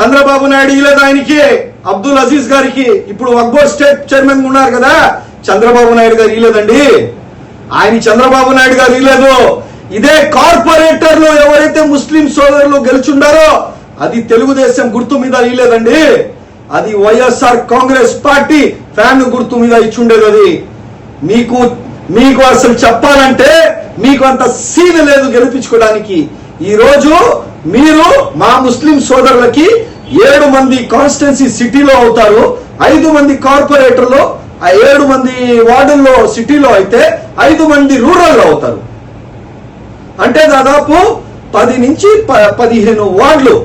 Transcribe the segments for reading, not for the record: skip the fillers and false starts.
చంద్రబాబు నాయుడు ఇలేదు ఆయనకి, అబ్దుల్ అజీజ్ గారికి. ఇప్పుడు వక్బోర్డ్ స్టేట్ చైర్మన్ ఉన్నారు కదా, చంద్రబాబు నాయుడు గారు ఇలేదండి. ఆయన చంద్రబాబు నాయుడు గారు ఇలేదు. ఇదే కార్పొరేటర్లు ఎవరైతే ముస్లిం సోదరులు గెలుచుండారో అది తెలుగుదేశం గుర్తు మీద ఇలేదండి. అది వైఎస్ఆర్ కాంగ్రెస్ పార్టీ ఫ్యాన్ గుర్తు మీద ఇచ్చుండేది. అది మీకు అసలు చెప్పాలంటే మీకు అంత సీన్ లేదు గెలిపించుకోవడానికి. ఈ రోజు మీరు మా ముస్లిం సోదరులకి 7 మంది కాన్స్టిట్యున్సీ సిటీలో అవుతారు, 5 మంది కార్పొరేటర్లు, 7 మంది వార్డుల్లో సిటీలో అయితే 5 మంది రూరల్లో అవుతారు. అంటే దాదాపు 10 నుంచి 15 వార్డులు,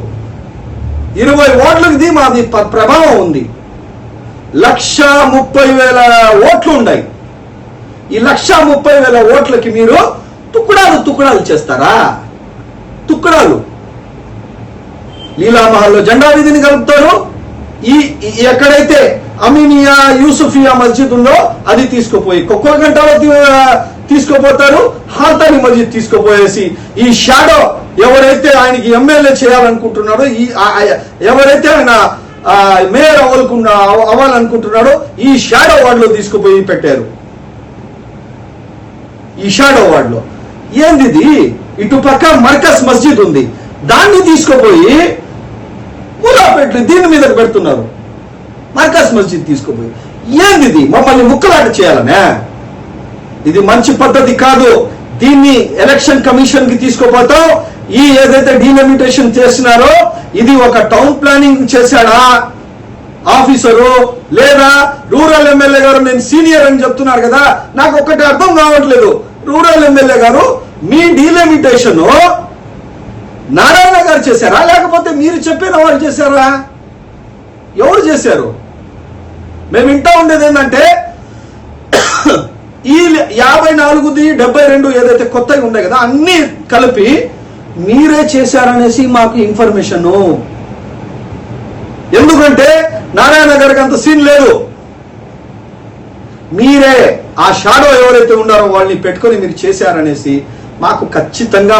20 వార్డులకి మాది ప్రభావం ఉంది. 1,30,000 ఓట్లు ఉన్నాయి. ఈ 1,30,000 ఓట్లకి మీరు తుక్కుడాలు చేస్తారా? తుక్కుడాలు. లీలామహల్లో జెండా వీధిని కలుపుతారు. ఎక్కడైతే అమీనియా యూసుఫియా మస్జిద్ ఉందో అది తీసుకుపోయి కొక్కగంటలో తీసుకుపోతారు. హాల్తాని మస్జిద్ తీసుకుపోయేసి ఈ షాడో ఎవరైతే ఆయనకి ఎమ్మెల్యే చేయాలనుకుంటున్నాడో, ఎవరైతే ఆయన మేయర్ అవ్వాలనుకుంటున్నాడో ఈ షాడో వార్డులో తీసుకుపోయి పెట్టారు. ఈ షాడో వార్డులో ఏంది? ఇటు పక్క మర్కజ్ మస్జిద్ ఉంది, దాన్ని తీసుకుపోయి మూలాపేట్లు దీని మీద పెడుతున్నారు. మర్కజ్ మస్జిద్ తీసుకుపోయి ఏంది? మమ్మల్ని ముక్కలాట చేయాలనే? ఇది మంచి పద్ధతి కాదు. దీన్ని ఎలక్షన్ కమిషన్ కి తీసుకుపోతాం. ఈ ఏదైతే డీలిమిటేషన్ చేసినారో ఇది ఒక టౌన్ ప్లానింగ్ చేశాడా ఆఫీసరు, లేదా రూరల్ ఎమ్మెల్యే గారు నేను సీనియర్ అని చెప్తున్నారు కదా, నాకు ఒక్కటి అర్థం కావట్లేదు. రూరల్ ఎమ్మెల్యే గారు మీ డీలిమిటేషన్ నారాయణ గారు చేశారా, లేకపోతే మీరు చెప్పిన వాళ్ళు చేశారా? ఎవరు చేశారు? మేము ఇంటా ఉండేది ఏంటంటే ఈ 54ది 72 ఏదైతే కొత్తగా ఉన్నాయి కదా అన్ని కలిపి మీరే చేశారనేసి మాకు ఇన్ఫర్మేషన్. ఎందుకంటే నారాయణ గారికి అంత సీన్ లేదు. మీరే ఆ షాడో ఎవరైతే ఉన్నారో వాళ్ళని పెట్టుకొని మీరు చేశారనేసి మాకు ఖచ్చితంగా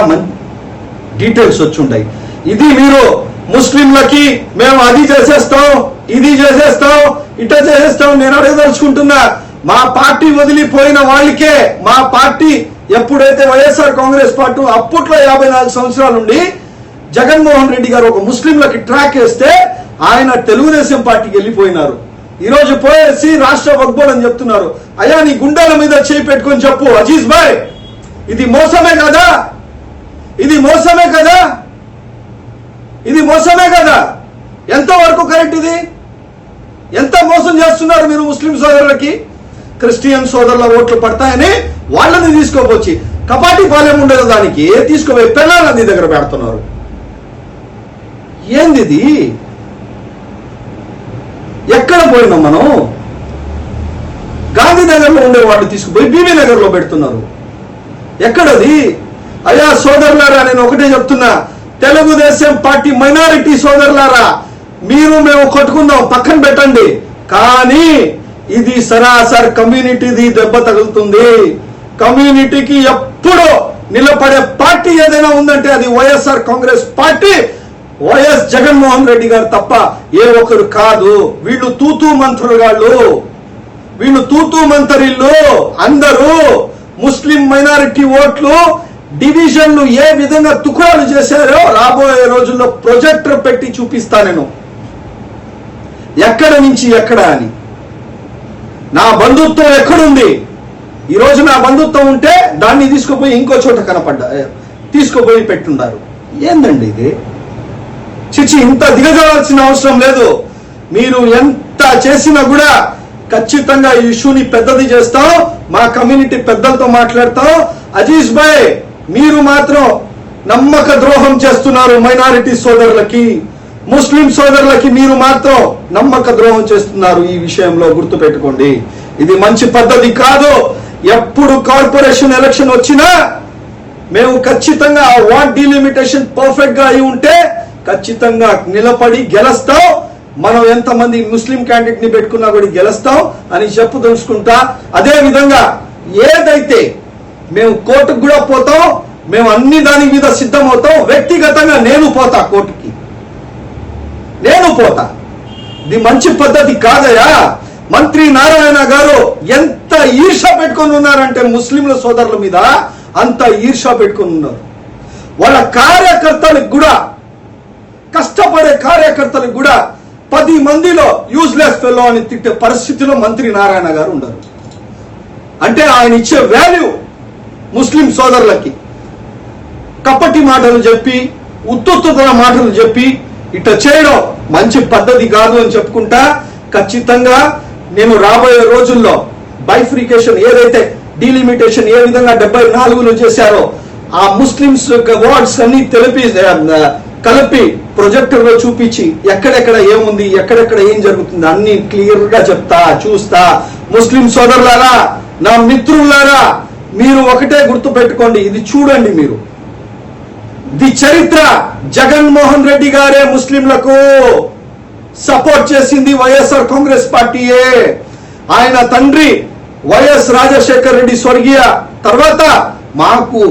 డీటెయిల్స్ వచ్చి ఉంటాయి. ఇది మీరు ముస్లింలకి మేము అది చేసేస్తాం, ఇది చేసేస్తాం, ఇట చేసేస్తాం నేను అడగదలుచుకుంటున్నా. మా పార్టీ వదిలిపోయిన వాళ్ళకే, మా పార్టీ ఎప్పుడైతే వైఎస్ఆర్ కాంగ్రెస్ పార్టీ అప్పట్లో 54 సంవత్సరాల నుండి జగన్మోహన్ రెడ్డి గారు ఒక ముస్లింలకి ట్రాక్ వేస్తే ఆయన తెలుగుదేశం పార్టీకి వెళ్ళిపోయినారు. ఈరోజు పోయేసి రాష్ట్ర వక్బోర్డ్ అని చెప్తున్నారు. అయ్యా నీ గుండెల మీద చేయి పెట్టుకొని చెప్పు అజీజ్ భాయ్, ఇది మోసమే కదా? ఇది మోసమే కదా? ఇది మోసమే కదా? ఎంతవరకు కరెక్ట్? ఇది ఎంత మోసం చేస్తున్నారు మీరు ముస్లిం సోదరులకి? క్రిస్టియన్ సోదరుల ఓట్లు పడతాయని వాళ్ళని తీసుకోపోచ్చి కపాటి పాలెం ఉండదు, దానికి తీసుకోపోయి పిల్లలు నీ దగ్గర పెడుతున్నారు. ఏంది? ఎక్కడ పోయినాం మనం? గాంధీనగర్ లో ఉండే వాళ్ళు తీసుకుపోయి బీబీ నగర్ లో పెడుతున్నారు. ఎక్కడది? అయ్యా సోదరులారా, నేను ఒకటే చెప్తున్నా, తెలుగుదేశం పార్టీ మైనారిటీ సోదరులారా, మీరు మేము కొట్టుకుందాం పక్కన పెట్టండి, కానీ ఇది సరాసరి కమ్యూనిటీది దెబ్బ తగులుతుంది. కమ్యూనిటీకి ఎప్పుడో నిలబడే పార్టీ ఏదైనా ఉందంటే అది వైఎస్ఆర్ కాంగ్రెస్ పార్టీ, వైఎస్ జగన్మోహన్ రెడ్డి గారు తప్ప ఏ ఒక్కరు కాదు. వీళ్ళు తూతూ మంత్రులు, వీళ్ళు తూతూ మంత్రిళ్ళు. అందరూ ముస్లిం మైనారిటీ ఓట్లు డివిజన్లు ఏ విధంగా తుకురాలు చేశారో రాబోయే రోజుల్లో ప్రొజెక్టర్ పెట్టి చూపిస్తా నేను, ఎక్కడ నుంచి ఎక్కడ అని. నా బంధుత్వం ఎక్కడుంది? ఈరోజు నా బంధుత్వం ఉంటే దాన్ని తీసుకుపోయి ఇంకో చోట తీసుకుపోయి పెట్టున్నారు. ఏందండి ఇది? చిచి, ఇంత దిగజాల్సిన అవసరం లేదు. మీరు ఎంత చేసినా కూడా ఖచ్చితంగా ఈ ఇష్యూని పెద్దది చేస్తాం, మా కమ్యూనిటీ పెద్దలతో మాట్లాడతాం. అజీజ్ భాయ్, మీరు మాత్రం నమ్మక ద్రోహం చేస్తున్నారు మైనారిటీ సోదరులకి, ముస్లిం సోదరులకి మీరు మాత్రం నమ్మక ద్రోహం చేస్తున్నారు. ఈ విషయంలో గుర్తు పెట్టుకోండి, ఇది మంచి పద్ధతి కాదు. ఎప్పుడు కార్పొరేషన్ ఎలక్షన్ వచ్చినా మేము ఖచ్చితంగా ఆ వార్డ్ డీలిమిటేషన్ పర్ఫెక్ట్ గా అయి ఉంటే ఖచ్చితంగా నిలబడి గెలుస్తాం. మనం ఎంతమంది ముస్లిం క్యాండిడేట్ ని పెట్టుకున్నా కూడా గెలుస్తాం అని చెప్పు తెలుసుకుంటా. అదే విధంగా ఏదైతే మేము కోర్టుకు కూడా పోతాం, మేము అన్ని దాని మీద సిద్ధమవుతాం. వ్యక్తిగతంగా నేను పోతా కోర్టుకి, నేను పోతా. ఇది మంచి పద్ధతి కాదయా. మంత్రి నారాయణ గారు ఎంత ఈర్ష పెట్టుకొని ఉన్నారంటే ముస్లింల సోదరుల మీద అంత ఈర్ష పెట్టుకొని ఉన్నారు. వాళ్ళ కార్యకర్తలకు కూడా, కష్టపడే కార్యకర్తలకు కూడా 10 మందిలో యూజ్లెస్ ఫెలో అని తిట్టే పరిస్థితిలో మంత్రి నారాయణ గారు ఉండరు. అంటే ఆయన ఇచ్చే వాల్యూ ముస్లిం సోదరులకి. కపటి మాటలు చెప్పి, ఉత్తుత్తన మాటలు చెప్పి ఇట్లా చేయడం మంచి పద్ధతి కాదు అని చెప్పుకుంటా, ఖచ్చితంగా నేను రాబోయే రోజుల్లో బైఫ్రికేషన్ ఏదైతే డీలిమిటేషన్ ఏ విధంగా 74లో చేశారో ఆ ముస్లిమ్స్ వార్డ్స్ అన్ని కలిపి ప్రొజెక్టర్ లో చూపించి ఎక్కడెక్కడ ఏముంది, ఎక్కడెక్కడ ఏం జరుగుతుంది అన్ని క్లియర్ గా చెప్తా, చూస్తా. ముస్లిం సోదరులారా, నా మిత్రులారా, మీరు ఒకటే గుర్తు పెట్టుకోండి, ఇది చూడండి. మీరు ది చరిత్ర జగన్మోహన్ రెడ్డి గారే ముస్లింలకు సపోర్ట్ చేసింది వైఎస్ఆర్ కాంగ్రెస్ పార్టీయే. ఆయన తండ్రి వైఎస్ రాజశేఖర్ రెడ్డి స్వర్గీయ తర్వాత మాకు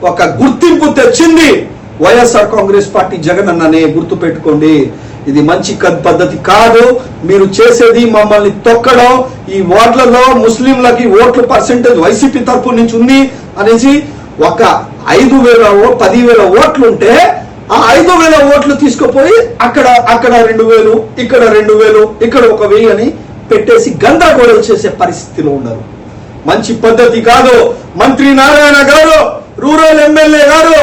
ఒక గుర్తింపు తెచ్చింది వైఎస్ఆర్ కాంగ్రెస్ పార్టీ, జగన్ అన్ననే. గుర్తు పెట్టుకోండి. ఇది మంచి పద్ధతి కాదు. మీరు చేసేది మమ్మల్ని తొక్కడం. ఈ వార్డులలో ముస్లింలకి ఓట్ల పర్సెంటేజ్ వైసీపీ తరపు నుంచి ఉంది అనేసి ఒక 5,000 10,000 ఓట్లు ఉంటే ఆ 5,000 ఓట్లు తీసుకుపోయి అక్కడ 2,000, ఇక్కడ 2,000, ఇక్కడ 1,000 అని పెట్టేసి గందరగోళం చేసే పరిస్థితిలో ఉన్నారు. మంచి పద్ధతి కాదు. మంత్రి నారాయణ గారు, రూరల్ ఎమ్మెల్యే గారు,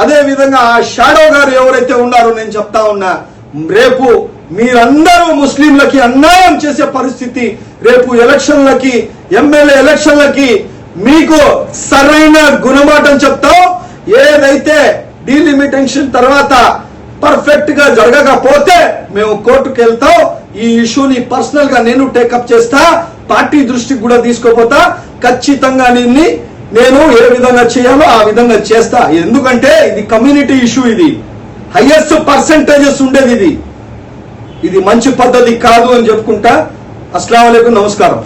అదే విధంగా ఆ షాడో గారు ఎవరైతే ఉన్నారో నేను చెప్తా ఉన్నా, రేపు మీరందరూ ముస్లింలకి అన్యాయం చేసే పరిస్థితి. రేపు ఎలక్షన్లకి, ఎమ్మెల్యే ఎలక్షన్లకి మీకు సరైన గుణమాటం చెప్తాం. ఏదైతే డీలిమిటేషన్ తర్వాత పర్ఫెక్ట్ గా జరగకపోతే మేము కోర్టుకు వెళ్తాం. ఈ ఇష్యూని పర్సనల్ గా నేను టేకప్ చేస్తా, పార్టీ దృష్టికి కూడా తీసుకోపోతా. ఖచ్చితంగా నేను ఏ విధంగా చేయాలో ఆ విధంగా చేస్తా. ఎందుకంటే ఇది కమ్యూనిటీ ఇష్యూ, ఇది హైయెస్ట్ పర్సెంటేజెస్ ఉండేది. ఇది మంచి పద్ధతి కాదు అని చెప్పుకుంటా. అస్సలాము అలైకుం, నమస్కారం.